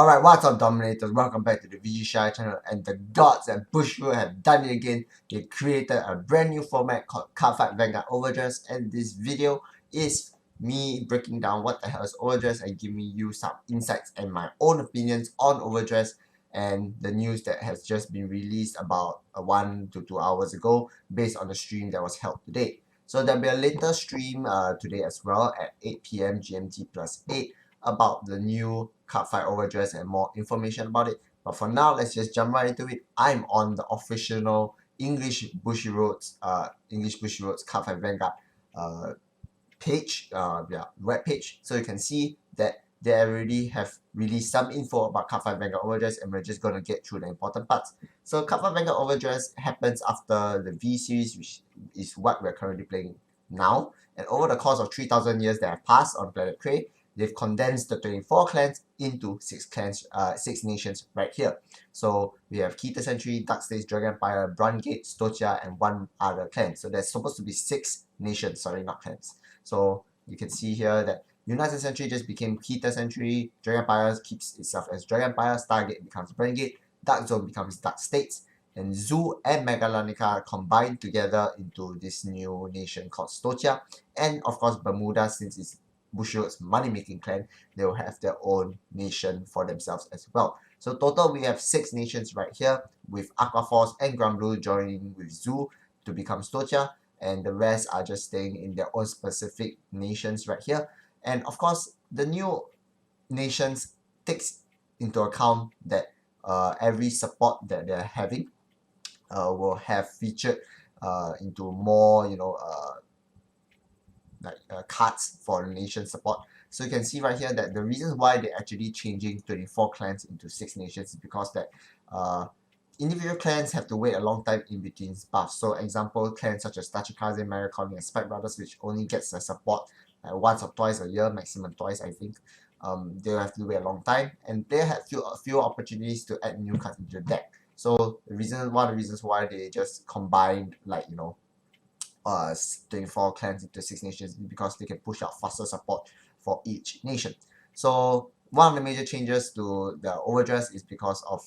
Alright, what's up Dominators? Welcome back to the VG Shy channel, and the gods at Bushroot have done it again. They created a brand new format called Cardfight Vanguard Overdress, and this video is me breaking down what the hell is Overdress and giving you some insights and my own opinions on Overdress and the news that has just been released about 1 to 2 hours ago based on the stream that was held today. So there'll be a later stream today as well at 8 PM GMT plus 8 about the new Cardfight Overdress and more information about it. But for now, let's just jump right into it. I'm on the official English Bushiroad's Cardfight Vanguard page, web page. So you can see that they already have released some info about Cardfight Vanguard Overdress, and we're just gonna get through the important parts. So Cardfight Vanguard Overdress happens after the V series, which is what we're currently playing now. And over the course of 3,000 years that have passed on Planet Prey, they've condensed the 24 clans into 6 nations right here. So we have Keter Century, Dark States, Dragon Empire, Brungate, Stotia, and one other clan. So there's supposed to be 6 nations, sorry, not clans. So you can see here that United Century just became Keter Century, Dragon Empire keeps itself as Dragon Empire, Stargate becomes Brungate, Dark Zone becomes Dark States, and Zoo and Megalonica combined together into this new nation called Stotia. And of course Bermuda, since it's Bushiroad's money-making clan, they will have their own nation for themselves as well. So total we have 6 nations right here, with Aquaforce and Granblue joining with Zoo to become Stotia, and the rest are just staying in their own specific nations right here. And of course, the new nations takes into account that every support that they're having will have featured into more, cards for nation support. So you can see right here that the reasons why they're actually changing 24 clans into 6 nations is because that individual clans have to wait a long time in between buffs. So example, clans such as Tachikaze, Maricon, and Spike Brothers, which only gets the support once or twice a year, maximum twice I think, they'll have to wait a long time, and they have a few opportunities to add new cards into the deck. So one of the reasons why they just combined 24 clans into 6 nations is because they can push out faster support for each nation. So one of the major changes to the Overdress is because of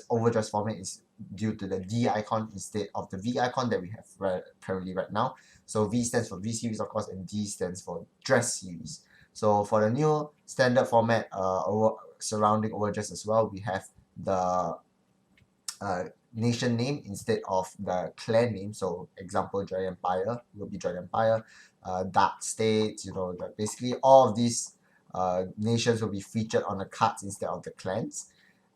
Overdress format is due to the D icon instead of the V icon that we have currently right now. So V stands for V series, of course, and D stands for Dress series. So for the new standard format surrounding Overdress as well, we have the nation name instead of the clan name. So example, Dragon Empire will be Dragon Empire, Dark States, basically all of these nations will be featured on the cards instead of the clans.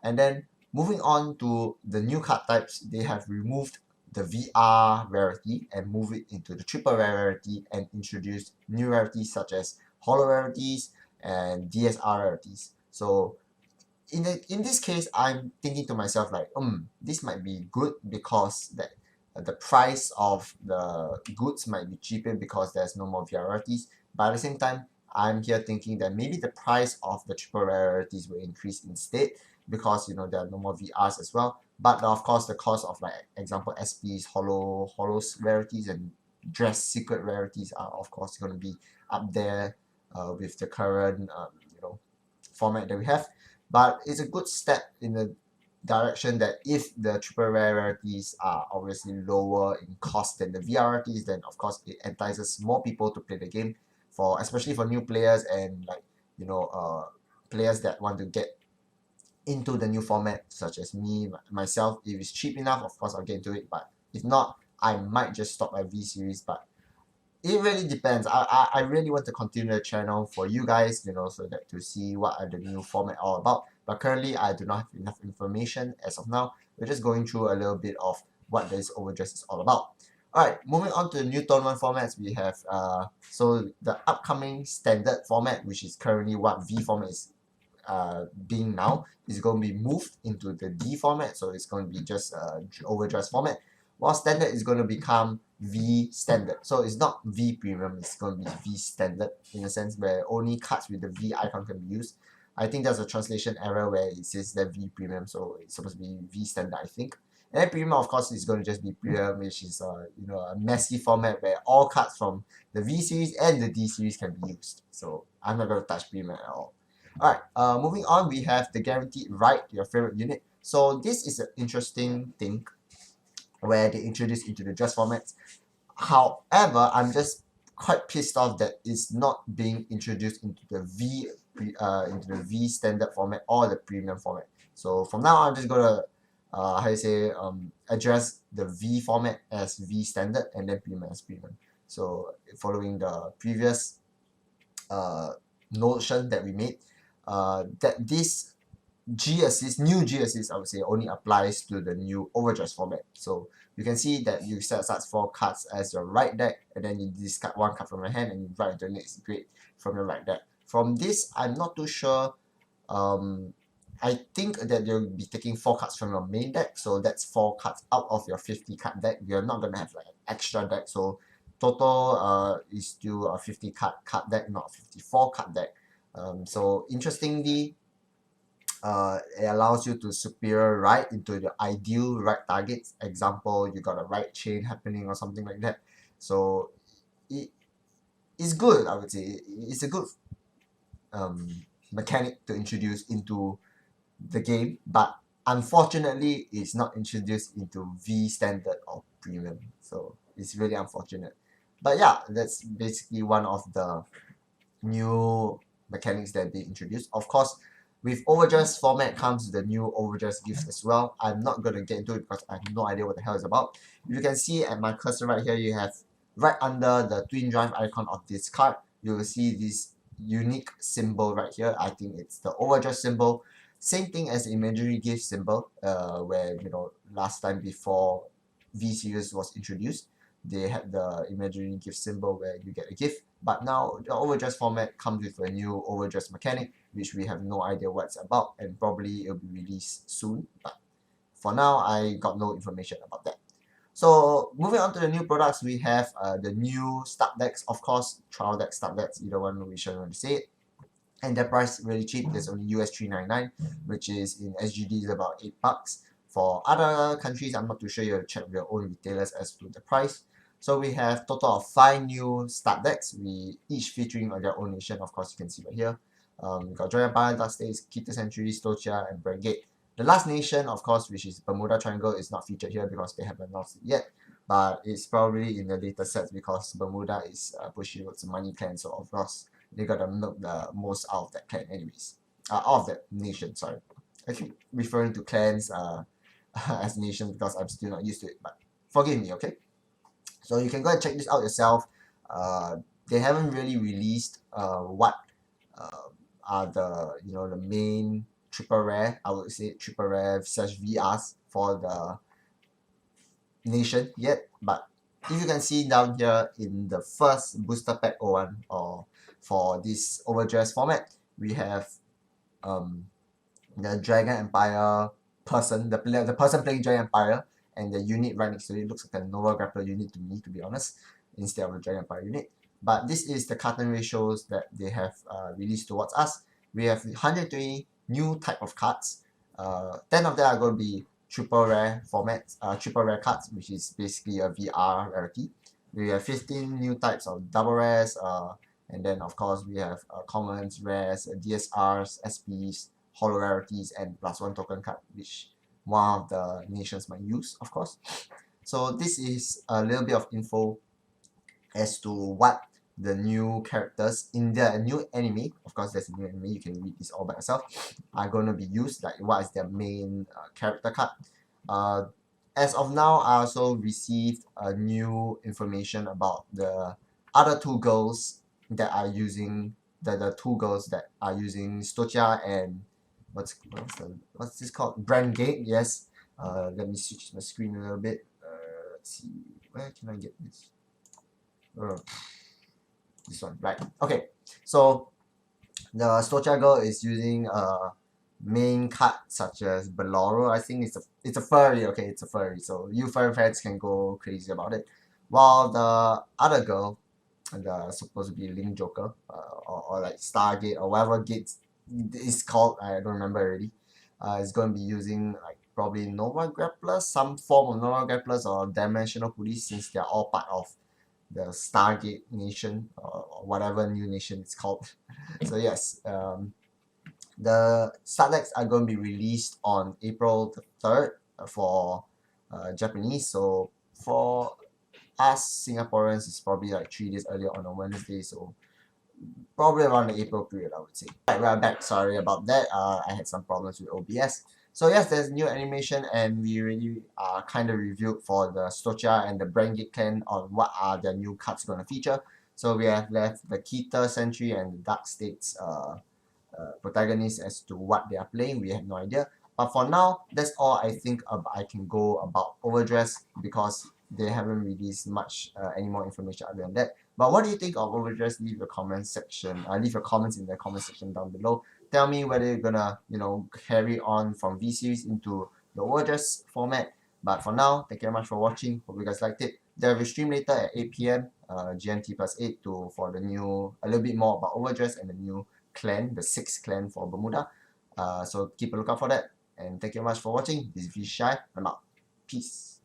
And then moving on to the new card types, they have removed the VR rarity and moved it into the triple rarity and introduced new rarities such as holo rarities and DSR rarities. So in this case, I'm thinking to myself like, this might be good because that the price of the goods might be cheaper because there's no more VR rarities. But at the same time, I'm here thinking that maybe the price of the triple rarities will increase instead because there are no more VRs as well. But of course, the cost of example SPs, holos rarities, and dress secret rarities are of course going to be up there with the current format that we have. But it's a good step in the direction that if the triple rarities are obviously lower in cost than the VR rarities, then of course it entices more people to play the game, especially for new players and players that want to get into the new format, such as myself. If it's cheap enough, of course I'll get into it, but if not, I might just stop at V series. But it really depends. I really want to continue the channel for you guys, so that to see what are the new format all about. But currently I do not have enough information as of now. We're just going through a little bit of what this Overdress is all about. Alright, moving on to the new tournament formats, we have so the upcoming standard format, which is currently what V format is being now, is going to be moved into the D format. So it's going to be just Overdress format, while standard is going to become V standard. So it's not V premium, it's going to be V standard, in a sense where only cards with the V icon can be used. I think there's a translation error where it says that V premium, so it's supposed to be V standard, I think. And then premium, of course, is going to just be premium, which is a messy format where all cards from the V series and the D series can be used. So I'm not going to touch premium at all. Alright, moving on, we have the guaranteed right to your favorite unit. So this is an interesting thing where they introduce into the dress formats. However, I'm just quite pissed off that it's not being introduced into the V standard format or the premium format. So from now I'm just gonna address the V format as V standard and then premium as premium. So following the previous notion that we made, that this new G assist, I would say, only applies to the new Overdress format. So you can see that you set aside 4 cards as your right deck, and then you discard 1 card from your hand and you write into the next grade from your right deck. From this, I'm not too sure. I think that you'll be taking 4 cards from your main deck, so that's 4 cards out of your 50 card deck. You're not gonna have like an extra deck, so total is still a 50 card deck, not a 54 card deck. So interestingly, it allows you to superior right into the ideal right targets. Example, you got a right chain happening or something like that. So it is good, I would say. It's a good mechanic to introduce into the game, but unfortunately it's not introduced into V standard or premium, so it's really unfortunate. But yeah, that's basically one of the new mechanics that they introduced. Of course, with Overdress format comes the new Overdress gifts as well. I'm not going to get into it because I have no idea what the hell it's about. If you can see at my cursor right here, you have right under the twin drive icon of this card, you will see this unique symbol right here. I think it's the Overdress symbol. Same thing as the imaginary gift symbol, where, you know, last time before V series was introduced, they had the imaginary gift symbol where you get a gift. But now the Overdress format comes with a new Overdress mechanic, which we have no idea what it's about, and probably it'll be released soon. But for now, I got no information about that. So moving on to the new products, we have the new start decks, of course, trial decks, start decks, either one we should want to say it. And their price really cheap. It's only US $3.99, which is in SGD is about $8. For other countries, I'm not too sure. You have to check with your own retailers as to the price. So we have total of 5 new start decks, we each featuring on their own nation. Of course, you can see right here. We got Joy Empire, Last Days, Kita Century, Stochia, and Brigade. The last nation, of course, which is Bermuda Triangle, is not featured here because they haven't announced it yet. But it's probably in the later sets because Bermuda is pushing towards the money clan, so of course they gotta milk the most out of that clan anyways. Out of that nation, sorry. I keep referring to clans as nations because I'm still not used to it, but forgive me, okay? So you can go and check this out yourself. They haven't really released what are the main triple rare, I would say triple rare / VRs for the nation yet, but if you can see down here in the first booster pack 01 or for this Overdress format, we have the Dragon Empire person, the person playing Dragon Empire, and the unit right next to it looks like a Nova Grappler unit to me, to be honest, instead of the Dragon Empire unit. But this is the carton ratios that they have released towards us. We have 120 new type of cards. 10 of them are going to be triple rare formats, triple rare cards, which is basically a VR rarity. We have 15 new types of double rares, and then of course we have commons, rares, DSRs, SPs, holo rarities, and +1 token card, which one of the nations might use, of course. So this is a little bit of info as to what the new characters in the new anime, of course there's a new anime, you can read this all by yourself, are going to be used, like what is their main character card. As of now, I also received new information about the other 2 girls that are using the 2 girls that are using Stochia and what's this called? Brand Gate, yes. Let me switch my screen a little bit. Let's see, where can I get this? This one, right? Okay, so the Stochia girl is using main card such as Beloro. I think it's a furry. Okay, it's a furry. So you furry fans can go crazy about it. While the other girl, the supposed to be Link Joker, or like Stargate or whatever gate is called, I don't remember already. Is going to be using like probably Nova Grapplers, some form of Nova Grapplers or Dimensional Police, since they're all part of the Stargate nation or whatever new nation it's called. So yes, The start decks are going to be released on April the 3rd for Japanese. So for us Singaporeans, it's probably like 3 days earlier on a Wednesday. So probably around the April period, I would say. Right, we're back. Sorry about that. I had some problems with OBS. So yes, there's new animation, and we really kind of reviewed for the Stocha and the Brangate clan on what are their new cards going to feature. So we have left the Keter Sentry and the Dark States protagonists as to what they are playing. We have no idea. But for now, that's all I think I can go about Overdress, because they haven't released much any more information other than that. But what do you think of Overdress? Leave your comments section. Leave your comments in the comment section down below. Tell me whether you're gonna, carry on from V series into the Overdress format. But for now, thank you very much for watching. Hope you guys liked it. There will be stream later at 8 p.m. GMT +8 for the new, a little bit more about Overdress and the new clan, the 6th clan for Bermuda. So keep a lookout for that. And thank you very much for watching. This is Shy. I'm out. Peace.